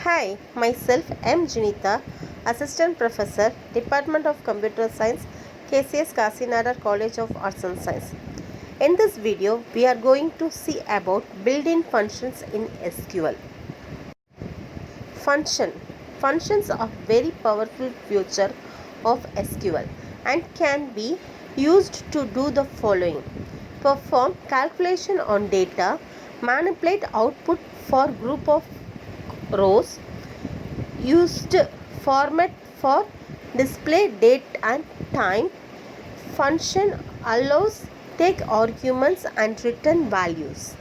Hi, myself M. Junita, Assistant Professor, Department of Computer Science, KCS Kasinadar College of Arts and Science. In this video, we are going to see about built-in functions in SQL. Functions are very powerful feature of SQL and can be used to do the following: perform calculation on data, manipulate output for group of rows, used format for display date and time. Function allows take arguments and return values.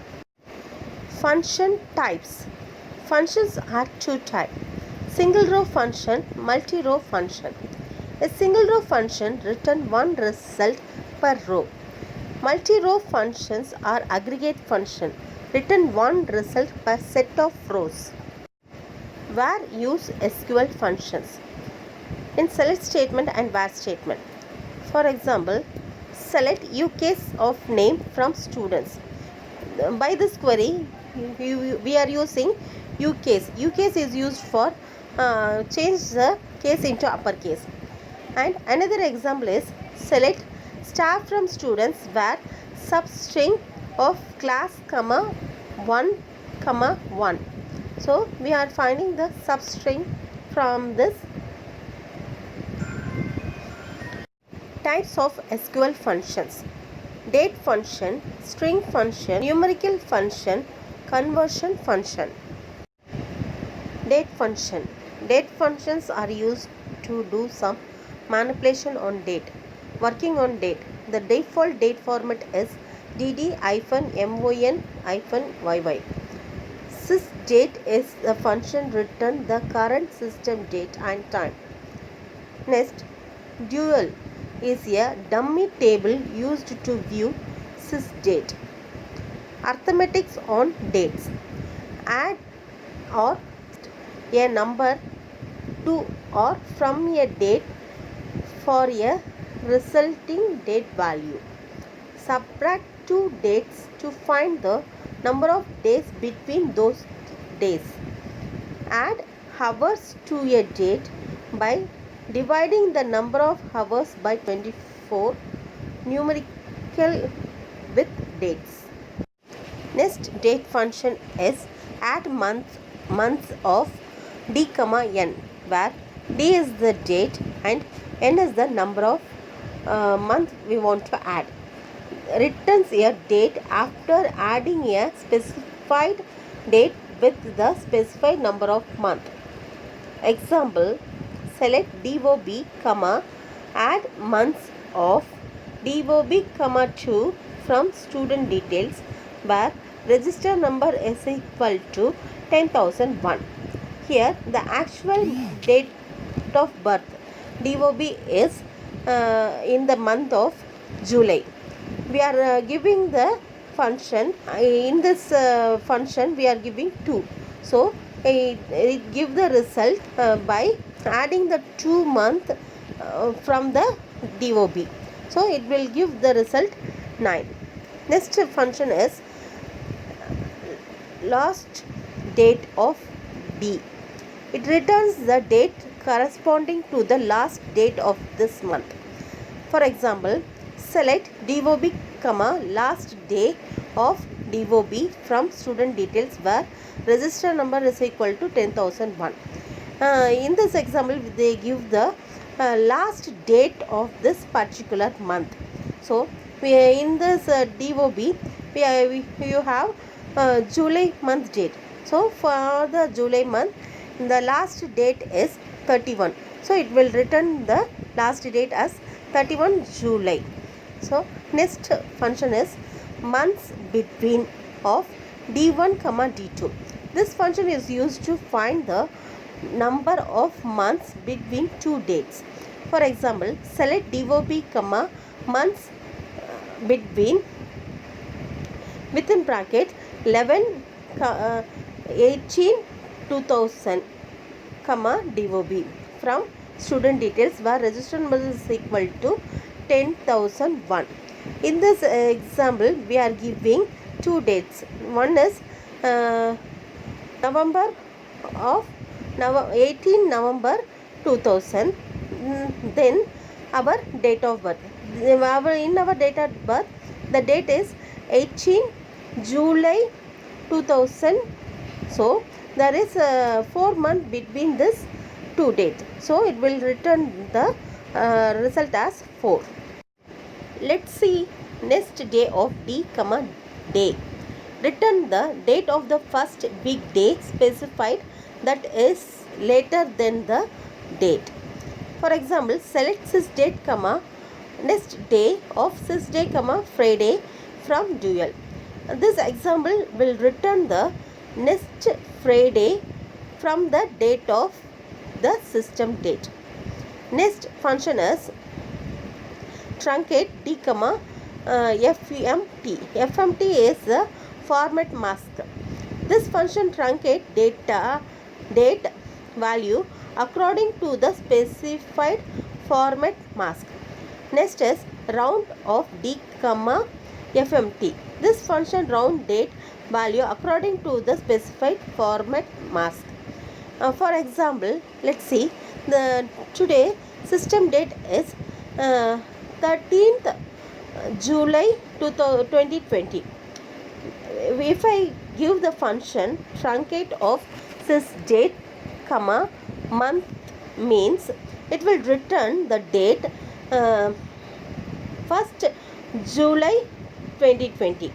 Function types. Functions are two types: single row function, multi row function. A single row function return one result per row. Multi row functions are aggregate function, return one result per set of rows. Where use SQL functions? In select statement and where statement. For example, select UCase of name from students. By this query, we are using UCase. UCase is used for change the case into uppercase. And another example is select star from students where substring of class comma 1 comma 1. So we are finding the substring from this. Types of SQL functions: date function, string function, numerical function, conversion function. Date function. Date functions are used to do some manipulation on date. Working on date. The default date format is dd-mon-yy. Sysdate is the function return the current system date and time. Next, dual is a dummy table used to view sysdate. Arithmetics on dates. Add or a number to or from a date for a resulting date value. Subtract two dates to find the number of days between those days. Add hours to a date by dividing the number of hours by 24, numerical with dates. Next date function is add months of d comma n, where d is the date and n is the number of month we want to add. Returns a date after adding a specified date with the specified number of month. Example, select DOB, add months of DOB, 2 from student details where register number is equal to 10,001. Here the actual date of birth DOB is in the month of July. We are giving the function. In this function we are giving 2. So it give the result by adding the 2 month from the DOB. So it will give the result 9. Next function is last date of D. It returns the date corresponding to the last date of this month. For example, select DOB, last day of DOB from student details where register number is equal to 10,001. In this example, they give the last date of this particular month. So, in this DOB, you have July month date. So, for the July month, the last date is 31. So, it will return the last date as 31 July. So, next function is months between of D1, D2. This function is used to find the number of months between two dates. For example, select DOB, months between within bracket 11, 18, 2000, DOB from student details where register number is equal to 10,001. In this example, we are giving two dates. One is November of 18 November 2000. Then our date of birth. In our date of birth, the date is 18 July 2000. So there is 4 months between this two dates. So it will return the result as 4. Let's see next day of D, day. Return the date of the first big day specified that is later than the date. For example, select sys date, next day of sys day, Friday from dual. This example will return the next Friday from the date of the system date. Next function is truncate D, FMT. FMT is the format mask. This function truncate date value according to the specified format mask. Next is round of D, FMT. This function round date value according to the specified format mask. For example, let's see, today system date is 13th July 2020. If I give the function truncate of sys date, month means it will return the date 1st July 2020.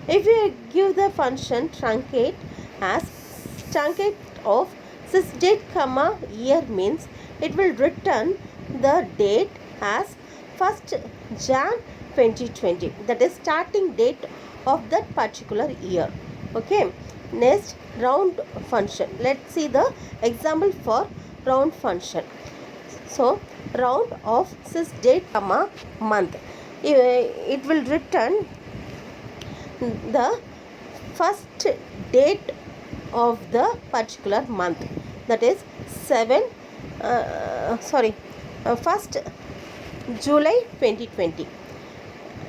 If you give the function truncate as truncate of sys date, year means it will return the date as 1st Jan 2020, that is starting date of that particular year. Okay, next round function. Let's see the example for round function. So round of sys date, month, it will return the first date of the particular month, that is 1st July 2020.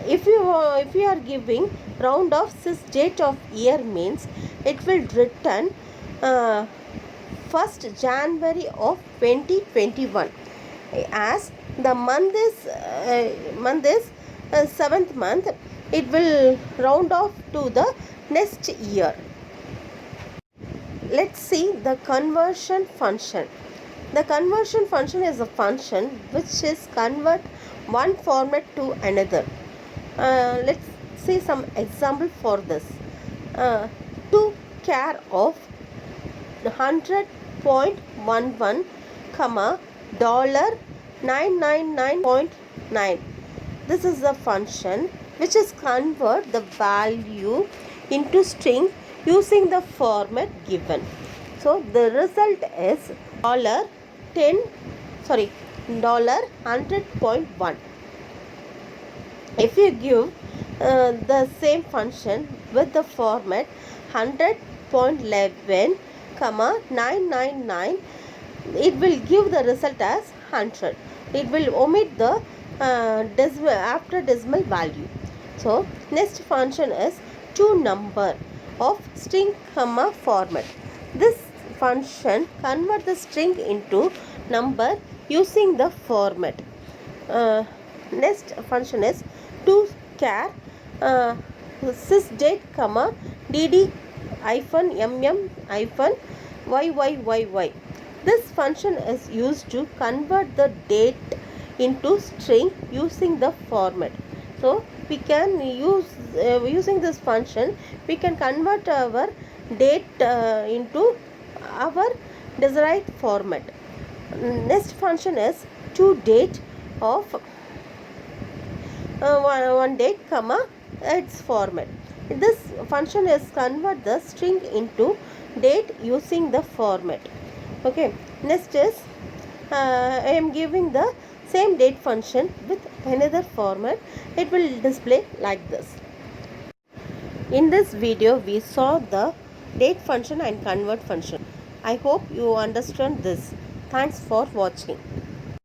If you are giving round of sys date of year means it will return 1st January of 2021, as the month is 7th month, it will round off to the next year. Let's see the conversion function. The conversion function is a function which is convert one format to another. Let's see some example for this. To care of 100.11, $999.9. This is the function which is convert the value into string using the format given. So the result is $100.1. If you give the same function with the format 100.11, 999, it will give the result as 100. It will omit the decimal after decimal value. So next function is to number of string, format. This function convert the string into number using the format. Next function is to char sys date, dd -mm -yyyy. This function is used to convert the date into string using the format. So we can use using this function we can convert our date into our desired format. Next function is to date of one date, its format. This function is convert the string into date using the format. Okay, next is I am giving the same date function with another format. It will display like this. In this video we saw the date function and convert function. I hope you understand this. Thanks for watching.